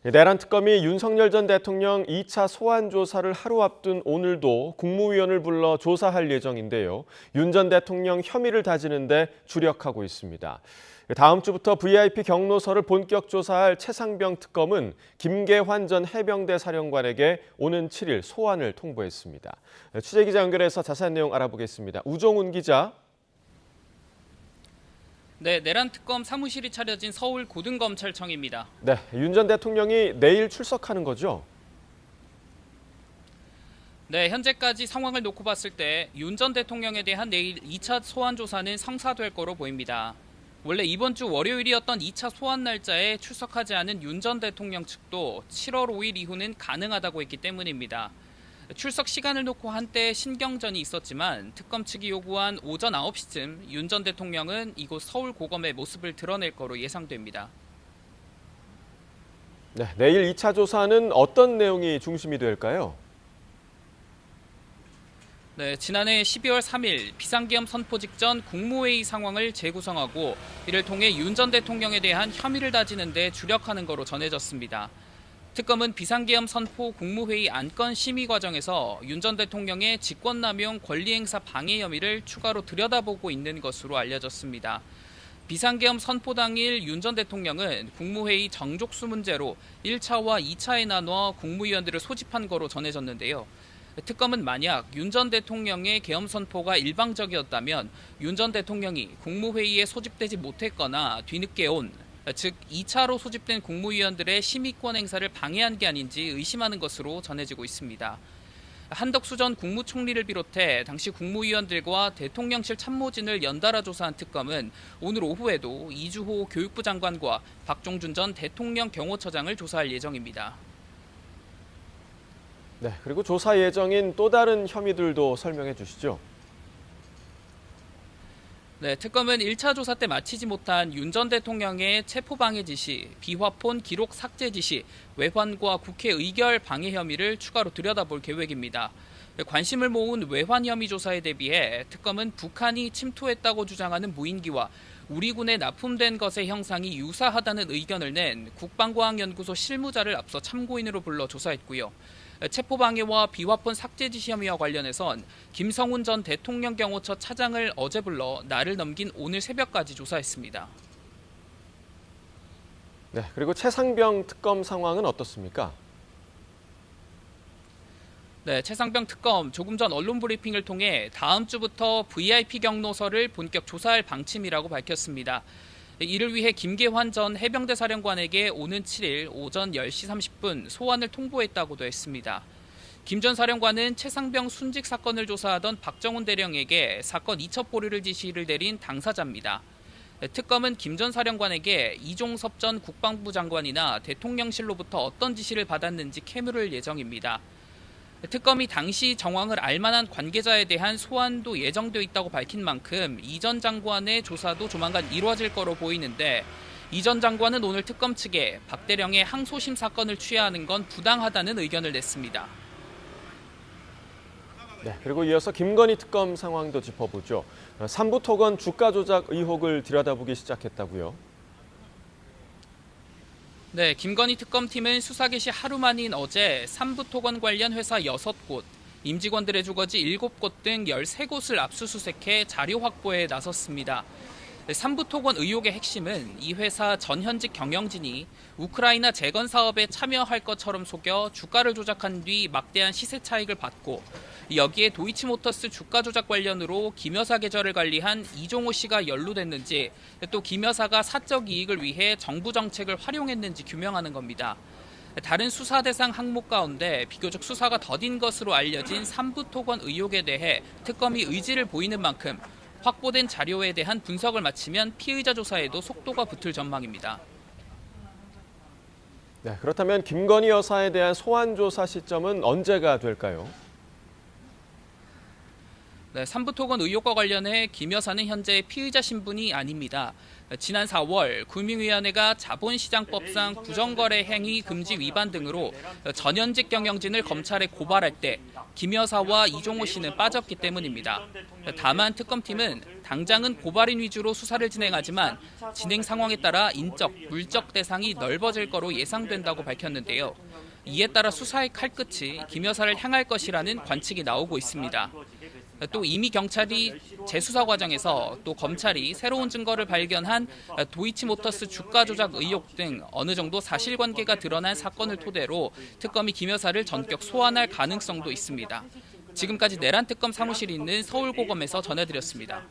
내란 특검이 윤석열 전 대통령 2차 소환 조사를 하루 앞둔 오늘도 국무위원을 불러 조사할 예정인데요. 윤 전 대통령 혐의를 다지는 데 주력하고 있습니다. 다음 주부터 VIP 경로서를 본격 조사할 최상병 특검은 김계환 전 해병대 사령관에게 오는 7일 소환을 통보했습니다. 취재기자 연결해서 자세한 내용 알아보겠습니다. 우종훈 기자. 네, 내란 특검 사무실이 차려진 서울 고등검찰청입니다. 네, 윤 전 대통령이 내일 출석하는 거죠? 네, 현재까지 상황을 놓고 봤을 때 윤 전 대통령에 대한 내일 2차 소환 조사는 성사될 거로 보입니다. 원래 이번 주 월요일이었던 2차 소환 날짜에 출석하지 않은 윤 전 대통령 측도 7월 5일 이후는 가능하다고 했기 때문입니다. 출석 시간을 놓고 한때 신경전이 있었지만 특검 측이 요구한 오전 9시쯤 윤 전 대통령은 이곳 서울고검의 모습을 드러낼 거로 예상됩니다. 네, 내일 2차 조사는 어떤 내용이 중심이 될까요? 네, 지난해 12월 3일 비상계엄 선포 직전 국무회의 상황을 재구성하고 이를 통해 윤 전 대통령에 대한 혐의를 다지는 데 주력하는 거로 전해졌습니다. 특검은 비상계엄 선포 국무회의 안건 심의 과정에서 윤 전 대통령의 직권남용 권리행사 방해 혐의를 추가로 들여다보고 있는 것으로 알려졌습니다. 비상계엄 선포 당일 윤 전 대통령은 국무회의 정족수 문제로 1차와 2차에 나눠 국무위원들을 소집한 거로 전해졌는데요. 특검은 만약 윤 전 대통령의 계엄 선포가 일방적이었다면 윤 전 대통령이 국무회의에 소집되지 못했거나 뒤늦게 온 즉 2차로 소집된 국무위원들의 심의권 행사를 방해한 게 아닌지 의심하는 것으로 전해지고 있습니다. 한덕수 전 국무총리를 비롯해 당시 국무위원들과 대통령실 참모진을 연달아 조사한 특검은 오늘 오후에도 이주호 교육부 장관과 박종준 전 대통령 경호처장을 조사할 예정입니다. 네, 그리고 조사 예정인 또 다른 혐의들도 설명해 주시죠. 네, 특검은 1차 조사 때 마치지 못한 윤 전 대통령의 체포방해 지시, 비화폰 기록 삭제 지시, 외환과 국회 의결 방해 혐의를 추가로 들여다볼 계획입니다. 관심을 모은 외환 혐의 조사에 대비해 특검은 북한이 침투했다고 주장하는 무인기와 우리 군에 납품된 것의 형상이 유사하다는 의견을 낸 국방과학연구소 실무자를 앞서 참고인으로 불러 조사했고요. 체포방해와 비화폰 삭제 지시 혐의와 관련해선 김성훈 전 대통령 경호처 차장을 어제 불러 날을 넘긴 오늘 새벽까지 조사했습니다. 네, 그리고 최상병 특검 상황은 어떻습니까? 네, 최상병 특검 조금 전 언론 브리핑을 통해 다음 주부터 VIP 경로서를 본격 조사할 방침이라고 밝혔습니다. 이를 위해 김계환 전 해병대 사령관에게 오는 7일 오전 10시 30분 소환을 통보했다고도 했습니다. 김 전 사령관은 최상병 순직 사건을 조사하던 박정훈 대령에게 사건 이첩 보류를 지시를 내린 당사자입니다. 특검은 김 전 사령관에게 이종섭 전 국방부 장관이나 대통령실로부터 어떤 지시를 받았는지 캐물을 예정입니다. 특검이 당시 정황을 알만한 관계자에 대한 소환도 예정되어 있다고 밝힌 만큼 이 전 장관의 조사도 조만간 이루어질 거로 보이는데 이 전 장관은 오늘 특검 측에 박 대령의 항소심 사건을 취하하는 건 부당하다는 의견을 냈습니다. 네, 그리고 이어서 김건희 특검 상황도 짚어보죠. 삼부토건 주가 조작 의혹을 들여다보기 시작했다고요? 네, 김건희 특검팀은 수사 개시 하루 만인 어제 삼부토건 관련 회사 6곳, 임직원들의 주거지 7곳 등 13곳을 압수수색해 자료 확보에 나섰습니다. 삼부토건 의혹의 핵심은 이 회사 전현직 경영진이 우크라이나 재건 사업에 참여할 것처럼 속여 주가를 조작한 뒤 막대한 시세 차익을 받고 여기에 도이치모터스 주가 조작 관련으로 김 여사 계좌를 관리한 이종호 씨가 연루됐는지 또 김 여사가 사적 이익을 위해 정부 정책을 활용했는지 규명하는 겁니다. 다른 수사 대상 항목 가운데 비교적 수사가 더딘 것으로 알려진 삼부토건 의혹에 대해 특검이 의지를 보이는 만큼 확보된 자료에 대한 분석을 마치면 피의자 조사에도 속도가 붙을 전망입니다. 네, 그렇다면 김건희 여사에 대한 소환 조사 시점은 언제가 될까요? 네, 삼부토건 의혹과 관련해 김 여사는 현재 피의자 신분이 아닙니다. 지난 4월 금융위원회가 자본시장법상 부정거래 행위 금지 위반 등으로 전현직 경영진을 검찰에 고발할 때 김 여사와 이종호 씨는 빠졌기 때문입니다. 다만 특검팀은 당장은 고발인 위주로 수사를 진행하지만 진행 상황에 따라 인적, 물적 대상이 넓어질 거로 예상된다고 밝혔는데요. 이에 따라 수사의 칼끝이 김 여사를 향할 것이라는 관측이 나오고 있습니다. 또 이미 경찰이 재수사 과정에서 또 검찰이 새로운 증거를 발견한 도이치모터스 주가 조작 의혹 등 어느 정도 사실관계가 드러난 사건을 토대로 특검이 김 여사를 전격 소환할 가능성도 있습니다. 지금까지 내란 특검 사무실이 있는 서울고검에서 전해드렸습니다.